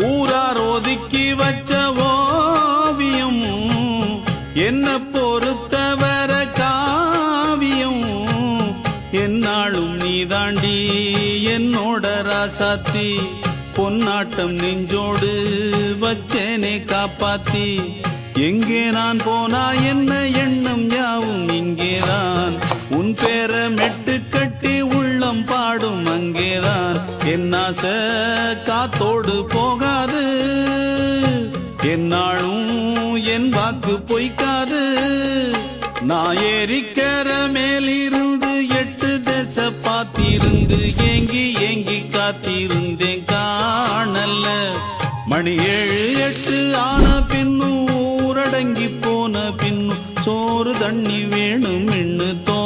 ஊரார் ஒதுக்கி வச்ச ஓவியம் என்ன பொறுத்தவர காவியம் என்னாலும் நீதாண்டி என்னோட ராசாத்தி பொன்னாட்டம் நெஞ்சோடு வச்சேனே காப்பாத்தி எங்கே நான் போனா என்ன எண்ணம் யாவும் இங்கேதான் உன் பேர மெட்டு கட்டி உள்ளம் பாடும் அங்கேதான் என் ஆசை காத்தோடு போகாது என்னாலும் என் வாக்கு பொய்க்காது நான் ஏறிக்கிற மேலிருந்து 8 தேச பாத்திருந்து ஏங்கி ஏங்கி காத்திருந்தேன் காணல்ல மணி 7 8 ஆன பின்னும் ஊரடங்கி போன பின்னும் சோறு தண்ணி